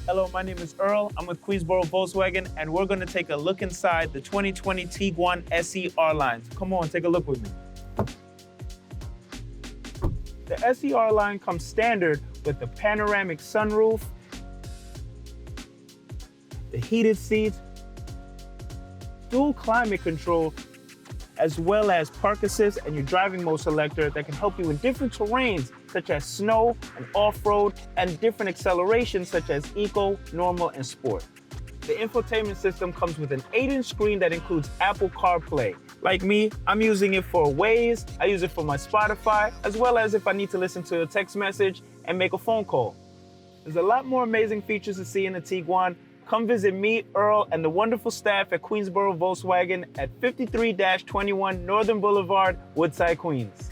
Hello, my name is Earl. I'm with Queensboro Volkswagen, and we're going to take a look inside the 2020 Tiguan SE R-Line. Come on, take a look with me. The SE R-Line comes standard with the panoramic sunroof, the heated seats, dual climate control, as well as park assist and your driving mode selector that can help you in different terrains such as snow and off-road, and different accelerations such as eco, normal, and sport. The infotainment system comes with an 8-inch screen that includes Apple CarPlay. Like me, I'm using it for Waze, I use it for my Spotify, as well as if I need to listen to a text message and make a phone call. There's a lot more amazing features to see in the Tiguan. Come visit me, Earl, and the wonderful staff at Queensboro Volkswagen at 53-21 Northern Boulevard, Woodside, Queens.